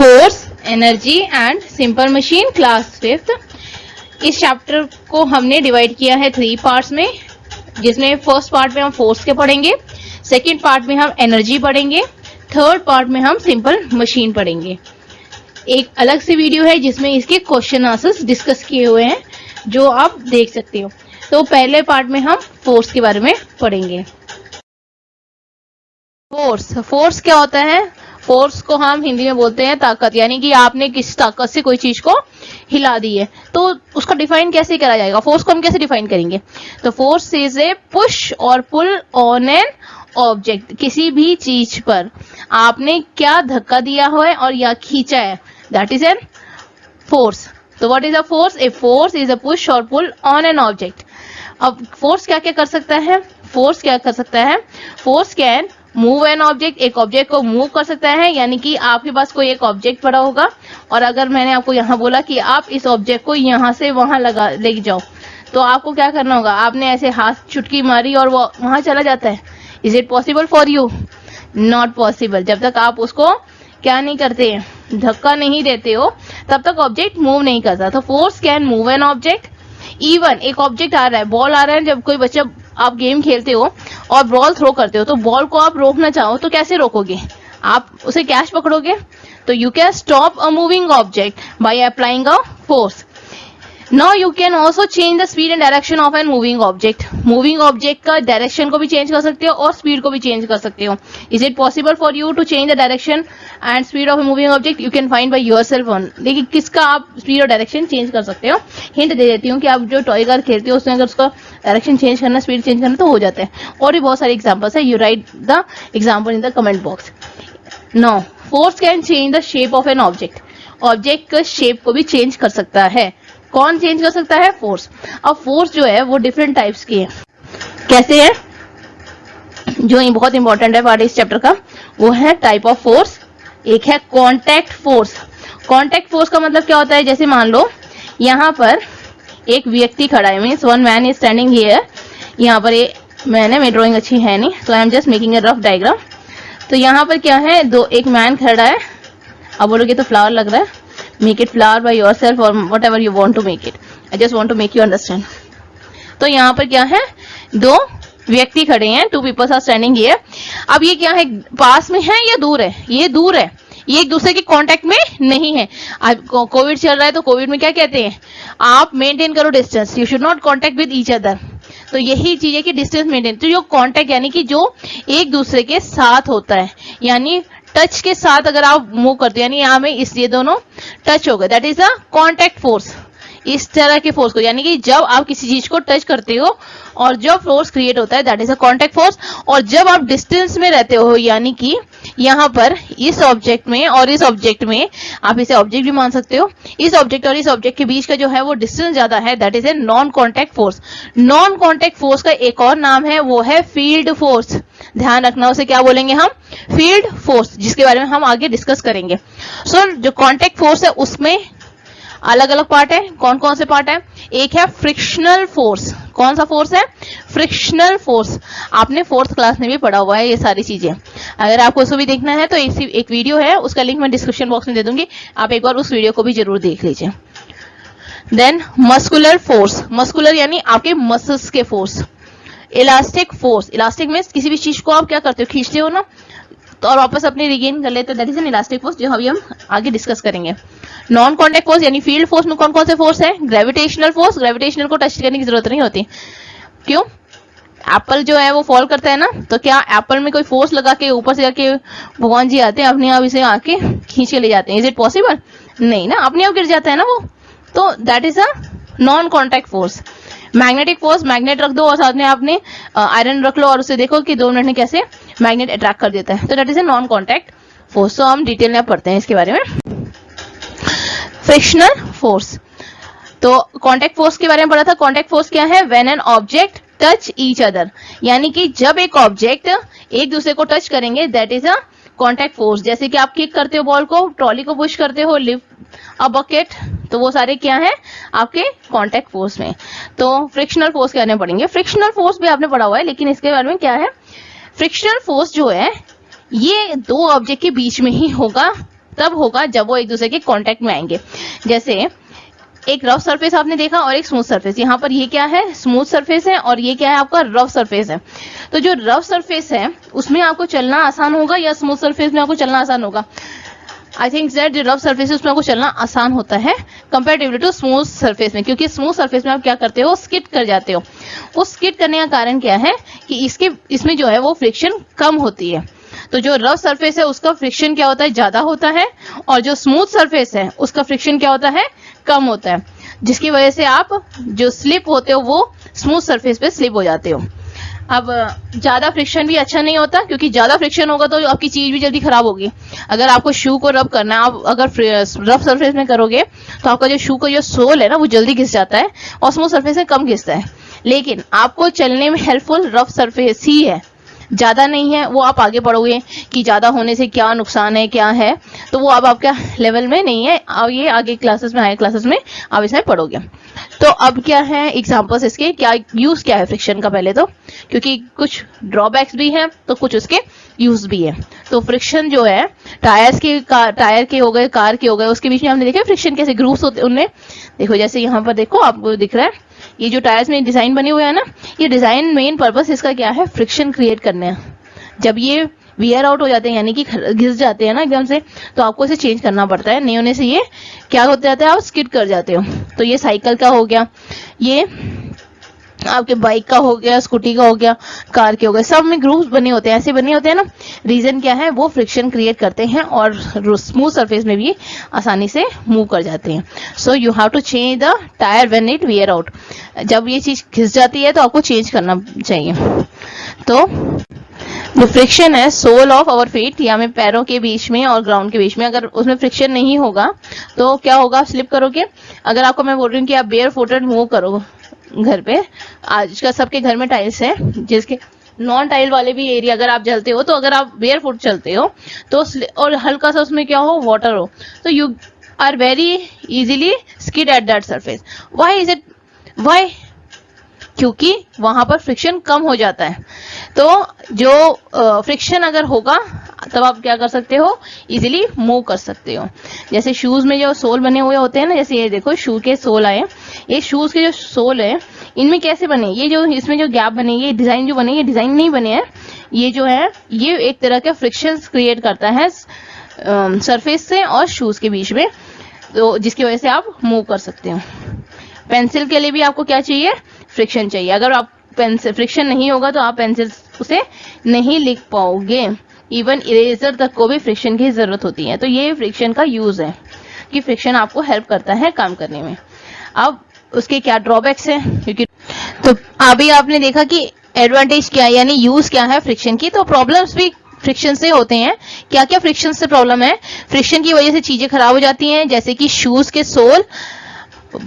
Force, energy and simple machine, class 5th। इस chapter को हमने डिवाइड किया है 3 पार्ट्स में, जिसमें फर्स्ट पार्ट में हम फोर्स के पढ़ेंगे, सेकंड पार्ट में हम एनर्जी पढ़ेंगे, थर्ड पार्ट में हम सिंपल मशीन पढ़ेंगे। एक अलग से वीडियो है जिसमें इसके क्वेश्चन आंसर्स डिस्कस किए हुए हैं, जो आप देख सकते हो। तो पहले पार्ट में हम फोर्स के बारे में पढ़ेंगे। फोर्स क्या होता है? फोर्स को हम हिंदी में बोलते हैं ताकत, यानी कि आपने किस ताकत से कोई चीज को हिला दी है, तो उसका डिफाइन कैसे करा जाएगा? फोर्स को हम कैसे डिफाइन करेंगे? तो फोर्स इज ए पुश और पुल ऑन एन ऑब्जेक्ट। किसी भी चीज पर आपने क्या धक्का दिया हुआ है और या खींचा है, दैट इज एन फोर्स। तो what is a force? A force is a push और पुल ऑन एन ऑब्जेक्ट। अब फोर्स क्या क्या कर सकता है? Force can move an object. एक ऑब्जेक्ट को मूव कर सकता है, यानी कि आपके पास कोई एक ऑब्जेक्ट पड़ा होगा और अगर मैंने आपको यहाँ बोला कि आप इस ऑब्जेक्ट को यहाँ से वहां ले जाओ, तो आपको क्या करना होगा? आपने ऐसे हाथ चुटकी मारी और वो वहां चला जाता है। Is it possible for you? Not possible. जब तक आप उसको क्या नहीं करते हैं, धक्का नहीं देते हो, तब तक ऑब्जेक्ट मूव नहीं करता। तो force can move an object. Even एक ऑब्जेक्ट आ रहा है, बॉल आ रहा है, जब कोई बच्चा, आप गेम खेलते हो और बॉल थ्रो करते हो, तो बॉल को आप रोकना चाहो तो कैसे रोकोगे? आप उसे कैच पकड़ोगे। तो you can stop a moving object by applying a force. Now you can also change the speed and direction of an moving object. Moving object का डायरेक्शन को भी चेंज कर सकते हो और स्पीड को भी चेंज कर सकते हो। Is it possible for you to change the direction and speed of a moving object? You can find by yourself one. देखिए किसका आप स्पीड और डायरेक्शन चेंज कर सकते हो। हिंट दे देती हूँ कि आप जो टॉय कार खेलते हो उसमें अगर उसका डायरेक्शन चेंज करना, स्पीड चेंज करना, तो हो जाता है। और भी बहुत सारे एग्जाम्पल्स है, you write the example in the comment box. No, force can change the shape of an object. Object का शेप को भी चेंज कर सकता है। कौन चेंज कर सकता है? फोर्स। अब फोर्स जो है वो डिफरेंट टाइप्स की है। कैसे है? जो बहुत इंपॉर्टेंट है पार्ट इस चैप्टर का, वो है टाइप ऑफ फोर्स। एक है कॉन्टैक्ट फोर्स। कॉन्टैक्ट फोर्स का मतलब क्या होता है? जैसे मान लो यहाँ पर एक व्यक्ति खड़ा है, means one man is standing here. यहाँ पर मेरी ड्राइंग अच्छी है नहीं, so I am just making a rough diagram. तो यहाँ पर क्या है, एक मैन खड़ा है। अब बोलोगे तो फ्लावर लग रहा है, make it flower by yourself और whatever you want to make it. I just want to make you understand. तो यहाँ पर क्या है, 2 व्यक्ति खड़े हैं, 2 पीपल्स आर स्टैंडिंग हियर। अब ये क्या है, पास में है या दूर है? ये दूर है, ये एक दूसरे के कांटेक्ट में नहीं है। अब कोविड चल रहा है, तो कोविड में क्या कहते हैं, आप मेंटेन करो distance, you should not contact with each other. तो यही चीज है कि डिस्टेंस मेंटेन। तो जो कांटेक्ट यानी कि जो एक दूसरे के साथ होता है, यानी टच के साथ अगर आप मूव करते हो, यानी यहाँ में ये दोनों टच हो गए, that is a contact force. इस तरह के फोर्स को, यानी कि जब आप किसी चीज को टच करते हो और जो फोर्स क्रिएट होता है, that is a contact force. और जब आप डिस्टेंस में रहते हो, यानी कि यहाँ पर इस ऑब्जेक्ट में और इस ऑब्जेक्ट में, आप इसे ऑब्जेक्ट भी मान सकते हो, इस ऑब्जेक्ट और इस ऑब्जेक्ट के बीच का जो है वो डिस्टेंस ज्यादा है, that is a non contact force. Non contact force का एक और नाम है, वो है फील्ड फोर्स। ध्यान रखना, उसे क्या बोलेंगे हम? फील्ड फोर्स, जिसके बारे में हम आगे डिस्कस करेंगे। सो जो कांटेक्ट फोर्स है उसमें अलग अलग पार्ट है। कौन कौन से पार्ट है? एक है फ्रिक्शनल फोर्स। कौन सा फोर्स है? Frictional force. आपने 4th क्लास में भी पढ़ा हुआ है ये सारी चीजें। अगर आपको इसको भी देखना है तो एक वीडियो है, उसका लिंक मैं डिस्क्रिप्शन बॉक्स में दे दूंगी, आप एक बार उस वीडियो को भी जरूर देख लीजिए। Then muscular force. मस्कुलर यानी आपके मसल्स के फोर्स। Elastic force. इलास्टिक में किसी भी चीज को आप क्या करते हो, खींचते हो ना, तो और वापस अपने रिगेन कर लेते हो, that is an elastic force, जो अभी हम आगे डिस्कस करेंगे। नॉन कांटेक्ट फोर्स यानी फील्ड फोर्स में कौन कौन से फोर्स है? Gravitational force. ग्रेविटेशनल को टच करने की जरूरत नहीं होती। क्यों? एप्पल जो है वो फॉल करता है ना, तो क्या एप्पल में कोई फोर्स लगा के ऊपर से जाके भगवान जी आते हैं, अपने आप इसे आके खींच के ले जाते हैं? Is it possible? नहीं ना, अपने आप गिर जाता है ना वो। तो that is a non contact force. Magnetic force, magnet रख दो और साथ में आपने आयरन रख लो और उसे देखो कि 2 मिनट में कैसे मैग्नेट अट्रैक्ट कर देता है, तो that is a non contact force. तो हम डिटेल में पढ़ते हैं इसके बारे में। फ्रिक्शनल फोर्स, तो कांटेक्ट फोर्स के बारे में पढ़ा था। कांटेक्ट फोर्स क्या है? When an object touch each other, यानी कि जब एक ऑब्जेक्ट एक दूसरे को टच करेंगे, that is a contact force. जैसे कि आप किक करते हो बॉल को, ट्रॉली को पुश करते हो, लिफ्ट अ बकेट, तो वो सारे क्या है आपके कांटेक्ट फोर्स में। तो फ्रिक्शनल फोर्स के बारे में पढ़ेंगे। फ्रिक्शनल फोर्स भी आपने पढ़ा हुआ है, लेकिन इसके बारे में क्या है? फ्रिक्शनल फोर्स जो है ये 2 ऑब्जेक्ट के बीच में ही होगा, तब होगा जब वो एक दूसरे के कांटेक्ट में आएंगे। जैसे एक रफ सरफेस आपने देखा और एक स्मूथ सरफेस, यहाँ पर ये क्या है, स्मूथ सरफेस है, और ये क्या है आपका रफ सरफेस है। तो जो रफ सरफेस है उसमें आपको चलना आसान होगा या स्मूथ सरफेस में आपको चलना आसान होगा? आई थिंक दैट जो रफ सरफेस है उसमें आपको चलना आसान होता है कंपेरेटिवली टू स्मूथ सरफेस में, क्योंकि स्मूथ सरफेस में आप क्या करते हो, स्किड कर जाते हो। वो स्किड करने का कारण क्या है कि इसमें जो है वो फ्रिक्शन कम होती है। तो जो रफ सरफेस है उसका फ्रिक्शन क्या होता है, ज्यादा होता है, और जो स्मूथ सरफेस है उसका फ्रिक्शन क्या होता है, कम होता है, जिसकी वजह से आप जो स्लिप होते हो वो स्मूथ सरफेस पे स्लिप हो जाते हो। अब ज्यादा फ्रिक्शन भी अच्छा नहीं होता, क्योंकि ज्यादा फ्रिक्शन होगा तो आपकी चीज भी जल्दी खराब होगी। अगर आपको शू को रब करना है, आप अगर रफ सरफेस में करोगे तो आपका जो शू का जो सोल है ना वो जल्दी घिस जाता है, और स्मूथ सरफेस में कम घिसता है। लेकिन आपको चलने में हेल्पफुल रफ सरफेस ही है, ज्यादा नहीं है। वो आप आगे पढ़ोगे कि ज्यादा होने से क्या नुकसान है क्या है, तो वो अब आपका लेवल में नहीं है, अब ये आगे क्लासेस में, हायर क्लासेस में आप इसमें पढ़ोगे। तो अब क्या है एग्जांपल्स इसके, क्या यूज क्या है फ्रिक्शन का पहले तो, क्योंकि कुछ ड्रॉबैक्स भी हैं तो कुछ उसके यूज भी है। तो फ्रिक्शन जो है टायर के हो गए, कार के हो गए, उसके बीच में हमने देखा फ्रिक्शन कैसे ग्रूव्स होते हैं उनमें। देखो जैसे यहाँ पर देखो आपको दिख रहा है ये जो टायर्स में डिजाइन बने हुए हैं ना, ये डिजाइन मेन पर्पस इसका क्या है, फ्रिक्शन क्रिएट करने हैं। जब ये वियर आउट हो जाते हैं यानी कि घिस जाते हैं ना एकदम से, तो आपको इसे चेंज करना पड़ता है, नहीं होने से ये क्या होते जाता है, आप स्किड कर जाते हो। तो ये साइकिल का हो गया, ये आपके बाइक का हो गया, स्कूटी का हो गया, कार के हो गए, सब में ग्रूव्स बने होते हैं, ऐसे बने होते हैं ना। रीजन क्या है, वो फ्रिक्शन क्रिएट करते हैं और स्मूथ सरफेस में भी आसानी से मूव कर जाते हैं। So you have to change the tyre when it wear out. जब ये चीज घिस जाती है तो आपको चेंज करना चाहिए। तो जो फ्रिक्शन है सोल ऑफ आवर फीट, या में पैरों के बीच में और ग्राउंड के बीच में, अगर उसमें फ्रिक्शन नहीं होगा तो क्या होगा, आप स्लिप करोगे। अगर आपको मैं बोल रही हूँ कि आप बेयर फुटेड मूव करो घर पे, आजकल सबके घर में टाइल्स है, जिसके नॉन टाइल वाले भी एरिया अगर आप चलते हो, तो अगर आप बेयर फुट चलते हो तो और हल्का सा उसमें क्या हो, वाटर हो, तो you are very easily skid at that surface. Why is it, why, क्योंकि वहां पर फ्रिक्शन कम हो जाता है। तो जो फ्रिक्शन अगर होगा तब आप क्या कर सकते हो, इजीली मूव कर सकते हो। जैसे शूज में जो सोल बने हुए होते हैं ना, जैसे ये देखो शू के सोल आए, ये शूज के जो सोल है इनमें कैसे बने, ये जो इसमें जो गैप बने, ये डिजाइन जो बने, ये डिजाइन नहीं बने हैं, ये जो है ये एक तरह का फ्रिक्शन क्रिएट करता है सरफेस से और शूज के बीच में, तो जिसकी वजह से आप मूव कर सकते हो। पेंसिल के लिए भी आपको क्या चाहिए, फ्रिक्शन चाहिए। अगर आप पेंसिल फ्रिक्शन नहीं होगा तो आप पेंसिल उसे नहीं लिख पाओगे। इवन इरेजर तक को भी फ्रिक्शन की जरूरत होती है। तो ये फ्रिक्शन का यूज है कि फ्रिक्शन आपको हेल्प करता है काम करने में। अब उसके क्या ड्रॉबैक्स हैं, क्योंकि तो अभी आपने देखा कि एडवांटेज क्या है, यानी यूज क्या है फ्रिक्शन की। तो प्रॉब्लम्स भी फ्रिक्शन से होते हैं। क्या क्या फ्रिक्शन से प्रॉब्लम है, फ्रिक्शन की वजह से चीजें खराब हो जाती हैं, जैसे कि शूज के सोल,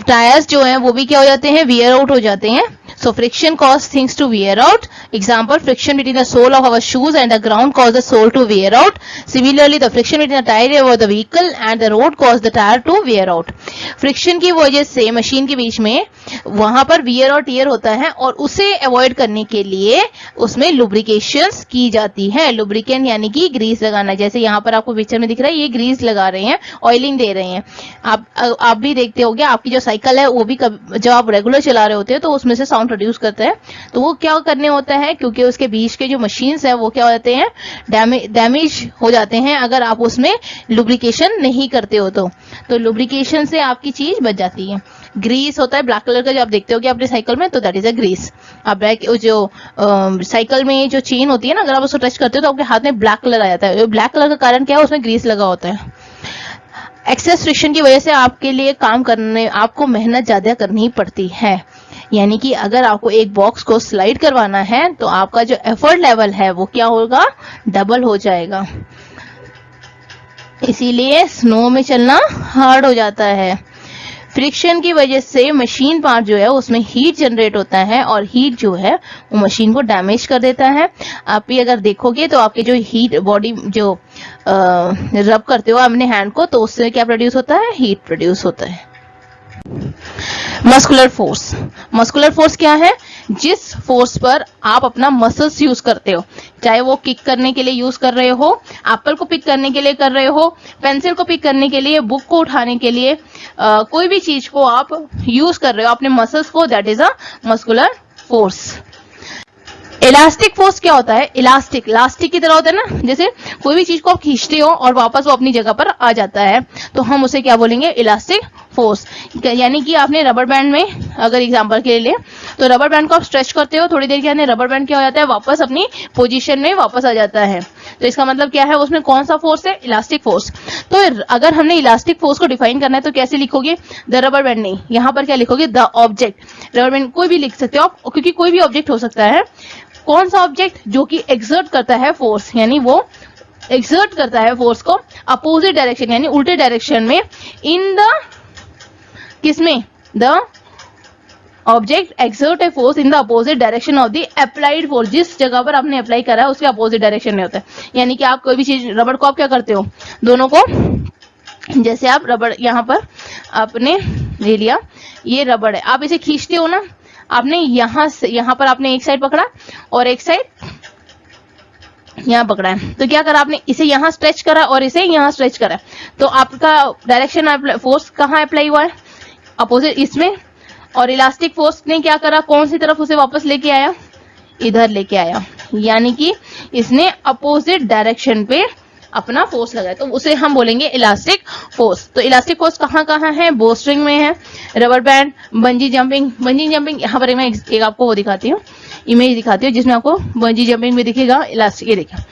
टायर्स जो हैं वो भी क्या हो जाते हैं, वियर आउट हो जाते हैं। So friction causes things to wear out. Example, friction between the sole of our shoes and the ground causes the sole to wear out. Similarly, the friction between the tire of the vehicle and the road causes the tire to wear out. Friction की वजह से machine के बीच में वहां पर wear और tier होता है, और उसे अवॉइड करने के लिए उसमें लुब्रिकेशंस की जाती है। लुब्रिकेंट यानी कि ग्रीस लगाना, जैसे यहाँ पर आपको पिक्चर में दिख रहा है, ये ग्रीस लगा रहे हैं, ऑयलिंग दे रहे हैं। आप भी देखते होंगे, आपकी जो साइकिल है वो भी जब आप रेगुलर चला रहे होते हैं तो उसमें से साउंड प्रोड्यूस करता है। तो वो क्या करने होता है, क्योंकि उसके बीच के जो मशीन्स है वो क्या हो जाते हैं, डैमेज हो जाते हैं अगर आप उसमें लुब्रिकेशन नहीं करते हो। तो लुब्रिकेशन से आपकी चीज बच जाती है। ग्रीस होता है ब्लैक कलर का, जो आप देखते हो कि अपने साइकिल में, तो दैट इज अ ग्रीस। आप जो साइकिल में जो चेन होती है ना, अगर आप उसको टच करते हो तो आपके हाथ में ब्लैक कलर आ जाता है। ब्लैक कलर का कारण क्या है, उसमें ग्रीस लगा होता है। एक्सेस फ्रिक्शन की वजह से आपके लिए काम करने आपको मेहनत ज्यादा करनी पड़ती है। यानी कि अगर आपको एक बॉक्स को स्लाइड करवाना है तो आपका जो एफर्ट लेवल है वो क्या होगा, डबल हो जाएगा। इसीलिए स्नो में चलना हार्ड हो जाता है। फ्रिक्शन की वजह से मशीन पार्ट जो है उसमें हीट जनरेट होता है, और हीट जो है वो मशीन को डैमेज कर देता है। आप भी अगर देखोगे तो आपके जो हीट बॉडी जो रब करते हो अपने हैंड को, तो उससे क्या प्रोड्यूस होता है, हीट प्रोड्यूस होता है। मस्कुलर फोर्स, मस्कुलर फोर्स क्या है, जिस फोर्स पर आप अपना मसल्स यूज करते हो, चाहे वो किक करने के लिए यूज कर रहे हो, एप्पल को पिक करने के लिए कर रहे हो, पेंसिल को पिक करने के लिए, बुक को उठाने के लिए, कोई भी चीज को आप यूज कर रहे हो अपने मसल्स को, that is a muscular force. Elastic force क्या होता है? इलास्टिक की तरह होता है ना, जैसे कोई भी चीज को आप खींचते हो और वापस वो अपनी जगह पर आ जाता है, तो हम उसे क्या बोलेंगे? Elastic force. यानी कि आपने रबर बैंड में अगर एग्जांपल के लिए, तो रबर बैंड को आप स्ट्रेच करते हो, थोड़ी देर के अंदर रबर बैंड क्या हो जाता है? वापस अपनी पोजीशन में वापस आ जाता है। तो इसका मतलब क्या है? उसमें कौन सा फोर्स है? Elastic force. तो अगर हमने इलास्टिक फोर्स को डिफाइन करना है तो कैसे लिखोगे? द रबर बैंड नहीं, यहाँ पर क्या लिखोगे? The object. रबर बैंड कोई भी लिख सकते हो आप, क्योंकि कोई भी ऑब्जेक्ट हो सकता है। कौन सा ऑब्जेक्ट? जो कि एक्सर्ट करता है फोर्स, यानी वो एक्सर्ट करता है फोर्स को अपोजिट डायरेक्शन यानी उल्टे डायरेक्शन में, इन द किसमें? The object exert a force in the opposite direction of the applied force. जिस जगह पर आपने अप्लाई करा है उसके अपोजिट डायरेक्शन में होता है। यानी कि आप कोई भी चीज, रबड़ को आप क्या करते हो? दोनों को, जैसे आप रबड़ यहाँ पर आपने ले लिया, ये रबड़ है, आप इसे खींचते हो ना, आपने यहाँ से यहाँ पर आपने एक साइड पकड़ा और एक साइड यहाँ पकड़ा है, तो क्या करा आपने? इसे यहाँ स्ट्रेच करा और इसे यहाँ स्ट्रेच करा, तो आपका डायरेक्शन फोर्स कहाँ अप्लाई हुआ है? अपोजिट इसमें। और इलास्टिक फोर्स ने क्या करा? कौन सी तरफ उसे वापस लेके आया? इधर लेके आया, यानी कि इसने अपोजिट डायरेक्शन पे अपना फोर्स लगाया, तो उसे हम बोलेंगे इलास्टिक फोर्स। तो इलास्टिक फोर्स कहाँ कहाँ है? बो स्ट्रिंग में है, rubber band, bungee jumping. Bungee jumping यहाँ पर मैं एक आपको वो दिखाती हूँ, इमेज दिखाती हूँ जिसमें आपको बंजी जंपिंग में दिखेगा इलास्टिक। ये देखिए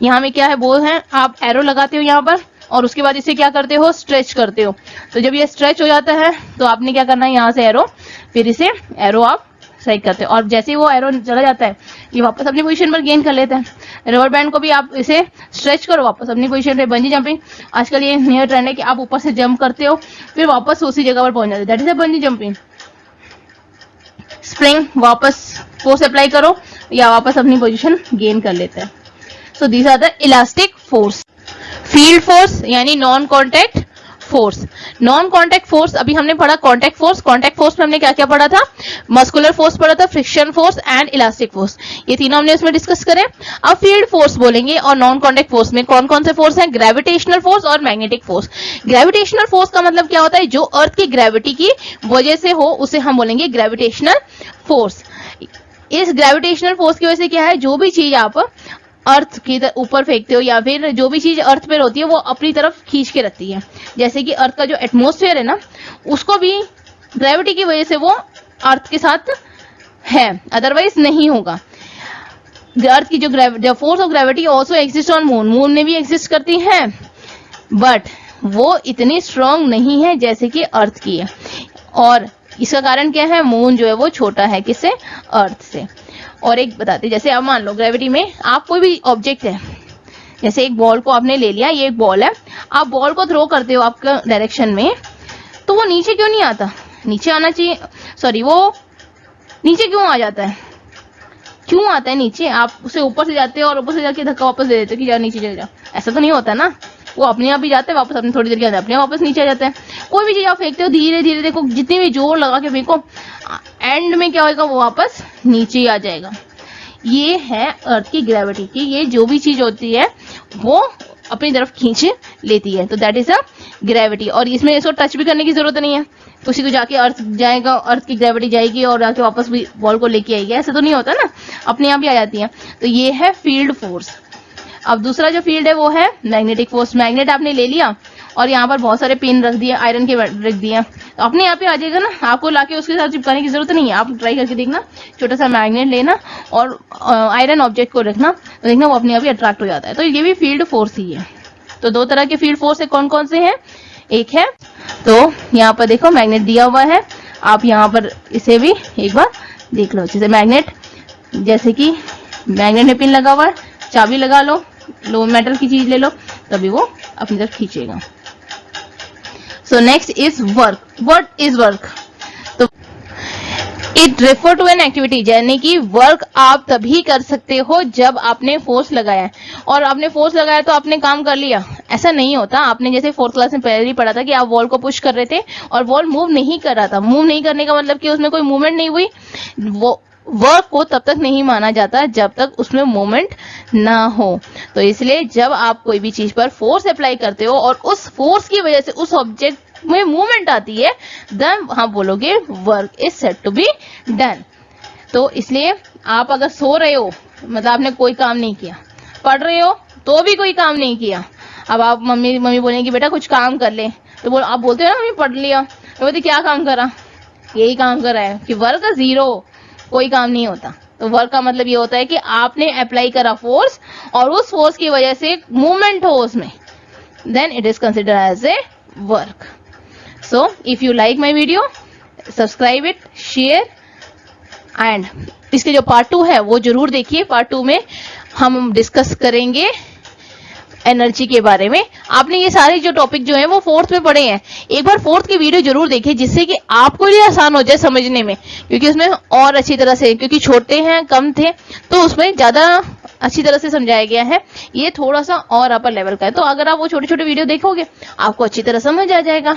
यहाँ में क्या है? बो है, आप एरो लगाते हो यहाँ पर और उसके बाद इसे क्या करते हो? स्ट्रेच करते हो। तो जब ये स्ट्रेच हो जाता है तो आपने क्या करना है? यहाँ से एरो, फिर इसे एरो आप सही करते हैं, और जैसे ही वो एरो चला जाता है ये वापस अपनी पोजीशन पर गेन कर लेता है। रबर बैंड को भी आप इसे स्ट्रेच करो, वापस अपनी पोजीशन पे। बंजी जंपिंग आजकल ये नया ट्रेंड है कि आप ऊपर से जंप करते हो फिर वापस उसी जगह पर पहुंच जाते हो, that is a bungee jumping. Spring, वापस फोर्स अप्लाई करो या वापस अपनी पोजीशन गेन कर लेता है। So these are the elastic force. Field force यानी non contact force. Non contact force अभी हमने पढ़ा कॉन्टैक्ट फोर्स। कॉन्टैक्ट फोर्स में हमने क्या क्या पढ़ा था? मस्कुलर फोर्स पढ़ा था, friction force and elastic force, ये तीनों हमने इसमें डिस्कस करे। अब फील्ड फोर्स बोलेंगे, और नॉन कॉन्टैक्ट फोर्स में कौन कौन से फोर्स हैं? ग्रेविटेशनल फोर्स और मैग्नेटिक फोर्स। ग्रेविटेशनल फोर्स का मतलब क्या होता है? जो अर्थ की ग्रेविटी की वजह से हो उसे हम बोलेंगे ग्रेविटेशनल फोर्स। इस ग्रेविटेशनल फोर्स की वजह से क्या है? जो भी चीज आप अर्थ के ऊपर फेंकते हो या फिर जो भी चीज अर्थ पे होती है वो अपनी तरफ खींच के रखती है। जैसे कि अर्थ का जो एटमॉस्फेयर है ना, उसको भी ग्रेविटी की वजह से वो अर्थ के साथ है, अदरवाइज नहीं होगा। अर्थ की जो force of gravity also exist on moon, moon में भी एग्जिस्ट करती है, बट वो इतनी स्ट्रांग नहीं है जैसे कि अर्थ की है। और इसका कारण क्या है? मून जो है वो छोटा है किससे? अर्थ से। और एक बताते, जैसे अब मान लो ग्रेविटी में आप कोई भी ऑब्जेक्ट है, जैसे एक बॉल को आपने ले लिया, ये एक बॉल है, आप बॉल को थ्रो करते हो आपके डायरेक्शन में, तो वो नीचे क्यों नहीं आता? नीचे आना चाहिए, सॉरी, वो नीचे क्यों आ जाता है? क्यों आता है नीचे? आप उसे ऊपर से जाते हो और ऊपर से जाके धक्का वापस दे देते हो कि जाओ नीचे चले जाओ, ऐसा तो नहीं होता ना। वो अपने आप ही जाते हैं वापस, अपने थोड़ी देर के अंदर अपने आप वापस नीचे आ जाते हैं। कोई भी चीज आप फेंकते हो धीरे धीरे, देखो जितनी भी जोर लगा के फेंको, एंड में क्या होगा? वो वापस नीचे ही आ जाएगा। ये है अर्थ की ग्रेविटी की, ये जो भी चीज होती है वो अपनी तरफ खींच लेती है, तो दैट इज अ ग्रेविटी। और इसमें इसको टच भी करने की जरूरत नहीं है, उसी को जाके अर्थ जाएगा, अर्थ की ग्रेविटी जाएगी और आके वापस भी बॉल को लेके आएगी, ऐसा तो नहीं होता ना, अपने आप ही आ जाती है। तो ये है फील्ड फोर्स। अब दूसरा जो फील्ड है वो है मैग्नेटिक फोर्स। मैग्नेट आपने ले लिया और यहाँ पर बहुत सारे पिन रख दिए, आयरन के रख दिए, तो अपने यहाँ पे आ जाएगा ना, आपको लाके उसके साथ चिपकाने की जरूरत नहीं है। आप ट्राई करके देखना, छोटा सा मैग्नेट लेना और आयरन ऑब्जेक्ट को रखना, तो देखना वो अपने आप ही अट्रैक्ट हो जाता है। तो ये भी फील्ड फोर्स ही है। तो दो तरह के फील्ड फोर्स है, कौन कौन से हैं? एक है, तो यहाँ पर देखो मैग्नेट दिया हुआ है, आप यहाँ पर इसे भी एक बार देख लो अच्छे से। मैग्नेट, जैसे कि मैग्नेट में पिन लगा हुआ है, चाबी लगा लो, लो मेटल की चीज ले लो, तभी वो अपनी तरफ खींचेगा। So next is work. What is work? तो it refer to an activity, यानी कि वर्क आप तभी कर सकते हो जब आपने फोर्स लगाया है। और आपने फोर्स लगाया तो आपने काम कर लिया, ऐसा नहीं होता। आपने जैसे फोर्थ क्लास में पहले ही पढ़ा था कि आप वॉल को पुश कर रहे थे और वॉल मूव नहीं कर रहा था। मूव नहीं करने का मतलब कि उसमें कोई मूवमेंट नहीं हुई, वो वर्क को तब तक नहीं माना जाता जब तक उसमें मूवमेंट ना हो। तो इसलिए जब आप कोई भी चीज पर फोर्स अप्लाई करते हो और उस फोर्स की वजह से उस ऑब्जेक्ट में मूवमेंट आती है, देन हम बोलोगे work is said to be done. तो इसलिए आप अगर सो रहे हो, मतलब आपने कोई काम नहीं किया, पढ़ रहे हो तो भी कोई काम नहीं किया, अब आप मम्मी बोलेंगी बेटा कुछ काम कर ले, तो आप बोलते हो ना मम्मी पढ़ लिया, तो बोलते क्या काम करा, यही काम करा है कि वर्क का जीरो, कोई काम नहीं होता। तो वर्क का मतलब ये होता है कि आपने अप्लाई करा फोर्स और उस फोर्स की वजह से मूवमेंट हो उसमें, then it is considered as a work. So if you like my video, subscribe it, share and इसके जो पार्ट 2 है वो जरूर देखिए। पार्ट 2 में हम डिस्कस करेंगे एनर्जी के बारे में। आपने ये सारे जो टॉपिक जो हैं वो फोर्थ में पढ़े हैं, एक बार फोर्थ की वीडियो जरूर देखिए जिससे कि आपको ये आसान हो जाए समझने में, क्योंकि उसमें और अच्छी तरह से, क्योंकि छोटे हैं कम थे तो उसमें ज्यादा अच्छी तरह से समझाया गया है, ये थोड़ा सा और अपर लेवल का है। तो अगर आप वो छोटे छोटे वीडियो देखोगे आपको अच्छी तरह समझ आ जाएगा।